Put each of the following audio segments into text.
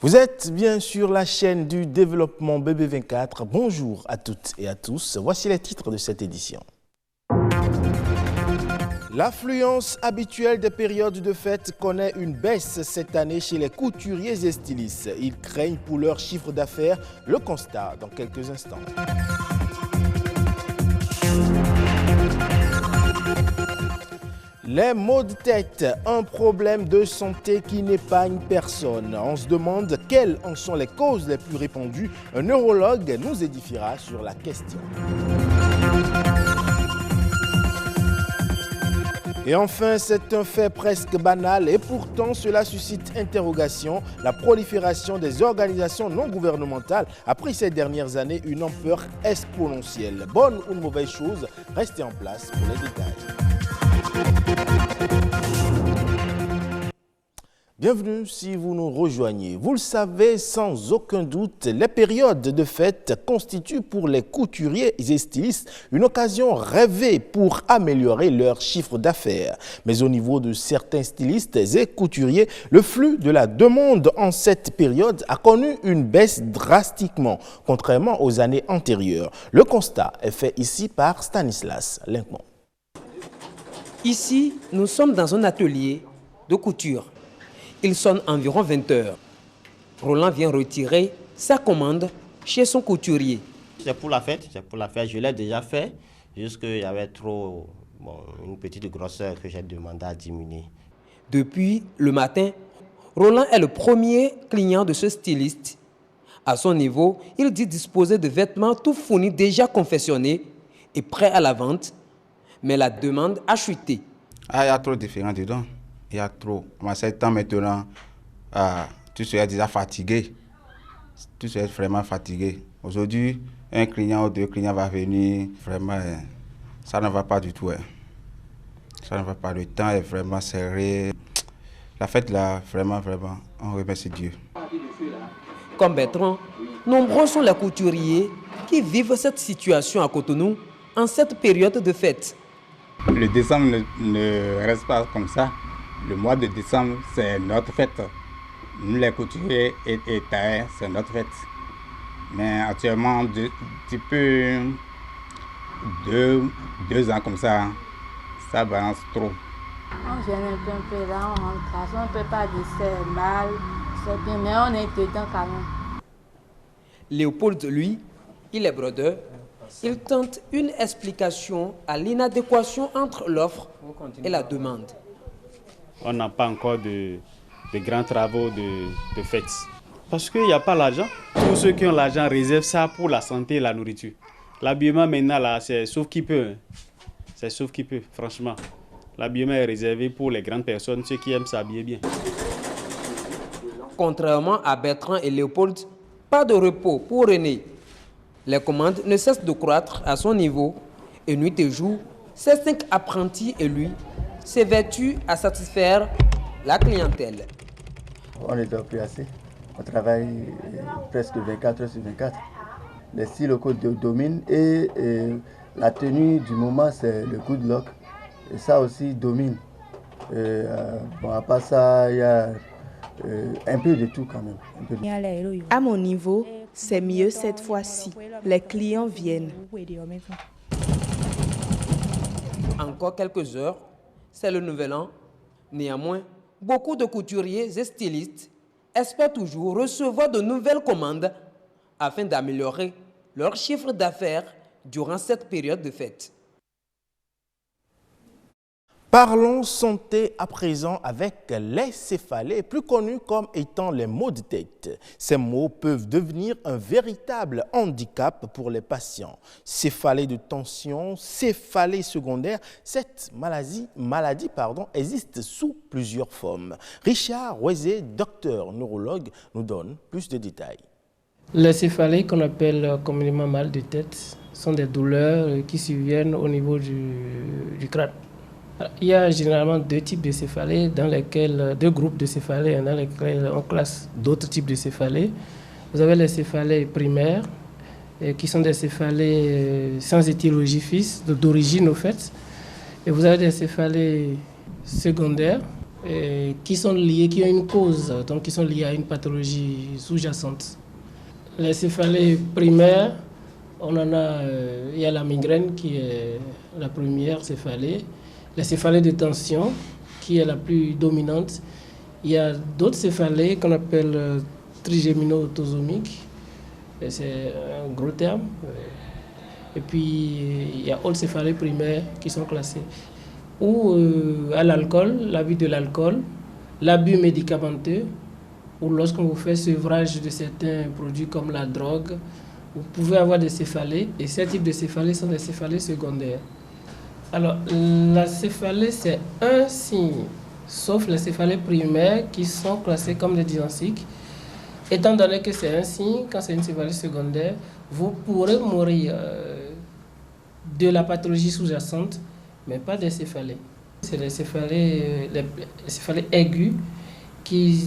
Vous êtes bien sur la chaîne du développement BB24. Bonjour à toutes et à tous. Voici les titres de cette édition. L'affluence habituelle des périodes de fête connaît une baisse cette année chez les couturiers et stylistes. Ils craignent pour leur chiffre d'affaires. Le constat dans quelques instants. Les maux de tête, un problème de santé qui n'épargne personne. On se demande quelles en sont les causes les plus répandues. Un neurologue nous édifiera sur la question. Et enfin, c'est un fait presque banal et pourtant cela suscite interrogation. La prolifération des organisations non gouvernementales a pris ces dernières années une ampleur exponentielle. Bonne ou mauvaise chose, restez en place pour les détails. Bienvenue si vous nous rejoignez. Vous le savez sans aucun doute, les périodes de fête constituent pour les couturiers et stylistes une occasion rêvée pour améliorer leur chiffre d'affaires. Mais au niveau de certains stylistes et couturiers, le flux de la demande en cette période a connu une baisse drastiquement, contrairement aux années antérieures. Le constat est fait ici par Stanislas Linkmont. Ici, nous sommes dans un atelier de couture. Il sonne environ 20 heures. Roland vient retirer sa commande chez son couturier. C'est pour la fête, je l'ai déjà fait, juste qu'il y avait trop, une petite grosseur que j'ai demandé à diminuer. Depuis le matin, Roland est le premier client de ce styliste. À son niveau, il dit disposer de vêtements tout fournis, déjà confectionnés et prêts à la vente. Mais la demande a chuté. Il y a trop de différents dedans. Il y a trop. À ce temps maintenant, tu serais déjà fatigué. Tu serais vraiment fatigué. Aujourd'hui, un client ou deux clients va venir. Vraiment, ça ne va pas du tout. Ça ne va pas. Le temps est vraiment serré. La fête là, vraiment, on remercie Dieu. Comme Bertrand, nombreux sont les couturiers qui vivent cette situation à Cotonou en cette période de fête. Le décembre ne reste pas comme ça. Le mois de décembre, c'est notre fête. Nous, les couturiers et tailleurs, c'est notre fête. Mais actuellement, depuis 2 ans comme ça, ça balance trop. On gêne un peu là, on rentre, on ne peut pas dire c'est mal, c'est bien, mais on est dedans quand même. Léopold, lui, il est brodeur. Il tente une explication à l'inadéquation entre l'offre et la demande. On n'a pas encore de grands travaux de fête. Parce qu'il n'y a pas l'argent. Tous ceux qui ont l'argent réservent ça pour la santé et la nourriture. L'habillement maintenant, là, c'est sauf qui peut. C'est sauf qui peut, franchement. L'habillement est réservé pour les grandes personnes, ceux qui aiment s'habiller bien. Contrairement à Bertrand et Léopold, pas de repos pour René. Les commandes ne cessent de croître à son niveau et nuit et jour, ces 5 apprentis et lui s'évertuent à satisfaire la clientèle. On ne dort plus assez. On travaille presque 24 heures sur 24. Les styles locaux dominent et la tenue du moment, c'est le good luck. Et ça aussi domine. À part ça, il y a un peu de tout quand même. À mon niveau, c'est mieux cette fois-ci. Les clients viennent. Encore quelques heures, c'est le nouvel an. Néanmoins, beaucoup de couturiers et stylistes espèrent toujours recevoir de nouvelles commandes afin d'améliorer leur chiffre d'affaires durant cette période de fête. Parlons santé à présent avec les céphalées, plus connus comme étant les maux de tête. Ces maux peuvent devenir un véritable handicap pour les patients. Céphalée de tension, céphalée secondaire, cette maladie existe sous plusieurs formes. Richard Rouezé, docteur neurologue, nous donne plus de détails. Les céphalées, qu'on appelle communément mal de tête, sont des douleurs qui surviennent au niveau du crâne. Il y a généralement 2 types de céphalées, deux groupes de céphalées dans lesquels on classe d'autres types de céphalées. Vous avez les céphalées primaires, qui sont des céphalées sans étiologie fixe, d'origine au fait. Et vous avez des céphalées secondaires, qui sont liées, qui ont une cause, donc qui sont liées à une pathologie sous-jacente. Les céphalées primaires, on en a, il y a la migraine qui est la première céphalée, la céphalée de tension qui est la plus dominante. Il y a d'autres céphalées qu'on appelle trigémino-autosomiques, c'est un gros terme. Et puis il y a autres céphalées primaires qui sont classées. Ou à l'alcool, l'abus de l'alcool, l'abus médicamenteux, ou lorsqu'on vous fait sevrage de certains produits comme la drogue, vous pouvez avoir des céphalées, et ces types de céphalées sont des céphalées secondaires. Alors, la céphalée, c'est un signe, sauf les céphalées primaires qui sont classées comme des diagnostics. Étant donné que c'est un signe, quand c'est une céphalée secondaire, vous pourrez mourir de la pathologie sous-jacente, mais pas des céphalées. C'est les céphalées aiguës qui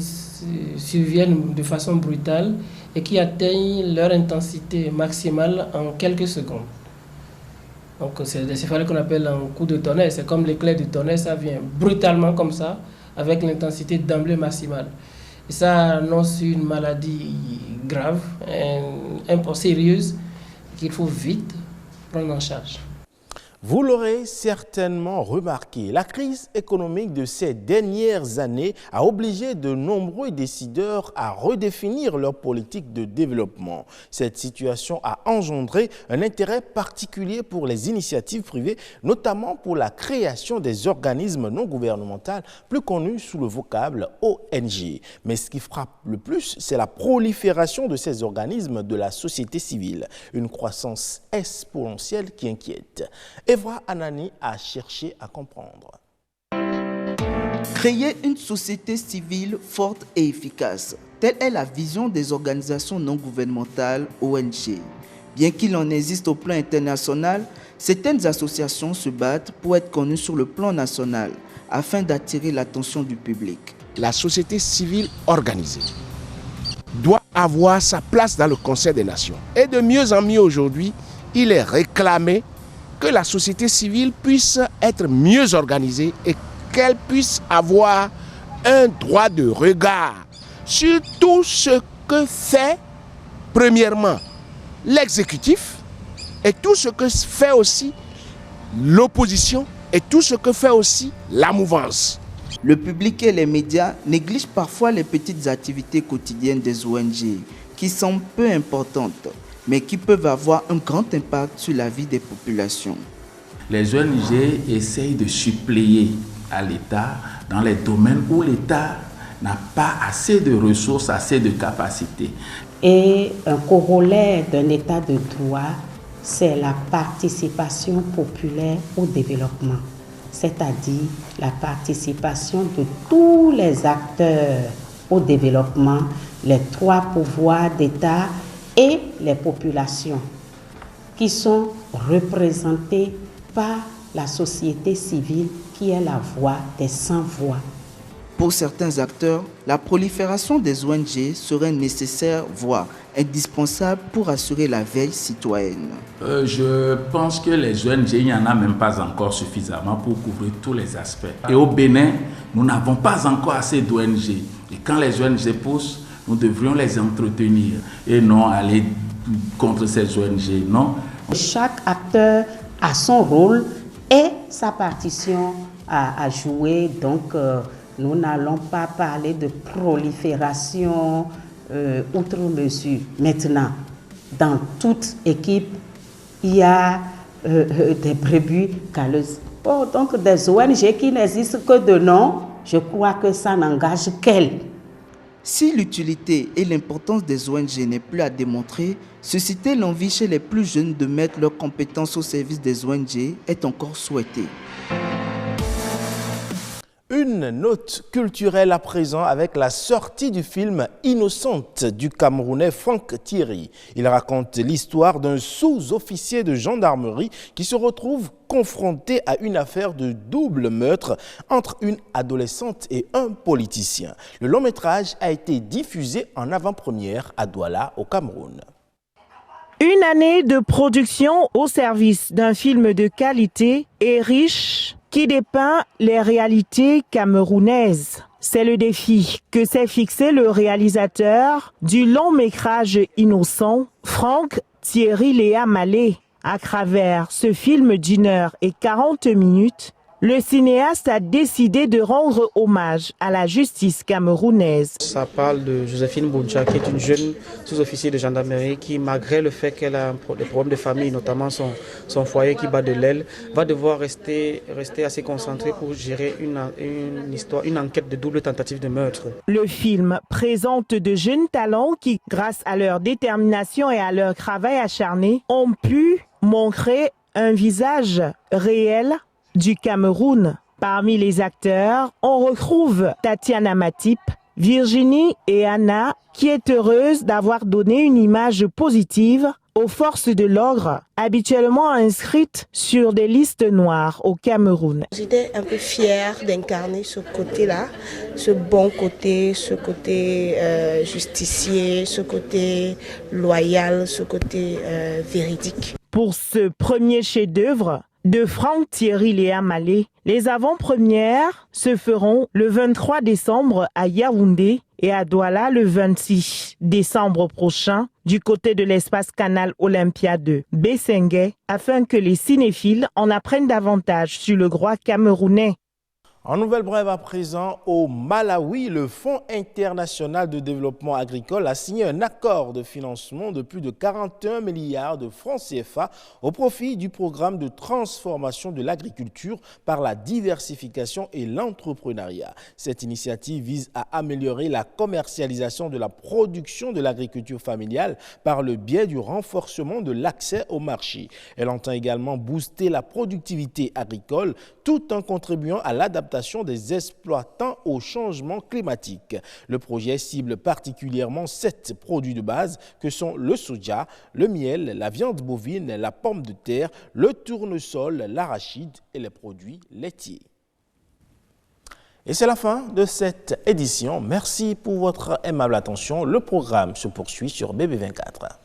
surviennent de façon brutale et qui atteignent leur intensité maximale en quelques secondes. Donc c'est des céphalées qu'on appelle un coup de tonnerre. C'est comme l'éclair du tonnerre, ça vient brutalement comme ça, avec l'intensité d'emblée maximale. Et ça annonce une maladie grave, sérieuse, qu'il faut vite prendre en charge. Vous l'aurez certainement remarqué, la crise économique de ces dernières années a obligé de nombreux décideurs à redéfinir leur politique de développement. Cette situation a engendré un intérêt particulier pour les initiatives privées, notamment pour la création des organismes non gouvernementaux, plus connus sous le vocable ONG. Mais ce qui frappe le plus, c'est la prolifération de ces organismes de la société civile, une croissance exponentielle qui inquiète. Eva Anani a cherché à comprendre. Créer une société civile forte et efficace, telle est la vision des organisations non gouvernementales ONG. Bien qu'il en existe au plan international, certaines associations se battent pour être connues sur le plan national afin d'attirer l'attention du public. La société civile organisée doit avoir sa place dans le Conseil des Nations. Et de mieux en mieux aujourd'hui, il est réclamé que la société civile puisse être mieux organisée et qu'elle puisse avoir un droit de regard sur tout ce que fait, premièrement, l'exécutif et tout ce que fait aussi l'opposition et tout ce que fait aussi la mouvance. Le public et les médias négligent parfois les petites activités quotidiennes des ONG qui sont peu importantes, mais qui peuvent avoir un grand impact sur la vie des populations. Les ONG essayent de suppléer à l'État dans les domaines où l'État n'a pas assez de ressources, assez de capacités. Et un corollaire d'un État de droit, c'est la participation populaire au développement, c'est-à-dire la participation de tous les acteurs au développement, les trois pouvoirs d'État et les populations qui sont représentées par la société civile qui est la voix des sans-voix. Pour certains acteurs, la prolifération des ONG serait nécessaire, voire indispensable pour assurer la veille citoyenne. Je pense que les ONG, il n'y en a même pas encore suffisamment pour couvrir tous les aspects. Et au Bénin, nous n'avons pas encore assez d'ONG. Et quand les ONG poussent, nous devrions les entretenir et non aller contre ces ONG, non. Chaque acteur a son rôle et sa partition à jouer. Donc, nous n'allons pas parler de prolifération outre mesure. Maintenant, dans toute équipe, il y a des brebis galeuses. Bon, donc, des ONG qui n'existent que de nom, je crois que ça n'engage qu'elles. Si l'utilité et l'importance des ONG n'est plus à démontrer, susciter l'envie chez les plus jeunes de mettre leurs compétences au service des ONG est encore souhaité. Une note culturelle à présent avec la sortie du film Innocente du Camerounais Franck Thierry. Il raconte l'histoire d'un sous-officier de gendarmerie qui se retrouve confronté à une affaire de double meurtre entre une adolescente et un politicien. Le long métrage a été diffusé en avant-première à Douala au Cameroun. Une année de production au service d'un film de qualité et riche qui dépeint les réalités camerounaises. C'est le défi que s'est fixé le réalisateur du long métrage Innocent, Franck Thierry Léa Malé. À travers ce film d'1h40, le cinéaste a décidé de rendre hommage à la justice camerounaise. Ça parle de Joséphine Bouncha, qui est une jeune sous-officier de gendarmerie qui, malgré le fait qu'elle a des problèmes de famille, notamment son foyer qui bat de l'aile, va devoir rester assez concentrée pour gérer une enquête de double tentative de meurtre. Le film présente de jeunes talents qui, grâce à leur détermination et à leur travail acharné, ont pu montrer un visage réel du Cameroun. Parmi les acteurs, on retrouve Tatiana Matip, Virginie et Anna, qui est heureuse d'avoir donné une image positive aux forces de l'ordre, habituellement inscrites sur des listes noires au Cameroun. J'étais un peu fière d'incarner ce côté-là, ce bon côté, ce côté justicier, ce côté loyal, ce côté véridique. Pour ce premier chef-d'œuvre de Franck Thierry Léa Malé, les avant-premières se feront le 23 décembre à Yaoundé et à Douala le 26 décembre prochain du côté de l'espace Canal Olympia de Bessengue, afin que les cinéphiles en apprennent davantage sur le droit camerounais. En nouvelle brève à présent, au Malawi, le Fonds international de développement agricole a signé un accord de financement de plus de 41 milliards de francs CFA au profit du programme de transformation de l'agriculture par la diversification et l'entrepreneuriat. Cette initiative vise à améliorer la commercialisation de la production de l'agriculture familiale par le biais du renforcement de l'accès au marché. Elle entend également booster la productivité agricole tout en contribuant à l'adaptation des exploitants au changement climatique. Le projet cible particulièrement 7 produits de base que sont le soja, le miel, la viande bovine, la pomme de terre, le tournesol, l'arachide et les produits laitiers. Et c'est la fin de cette édition. Merci pour votre aimable attention. Le programme se poursuit sur BB24.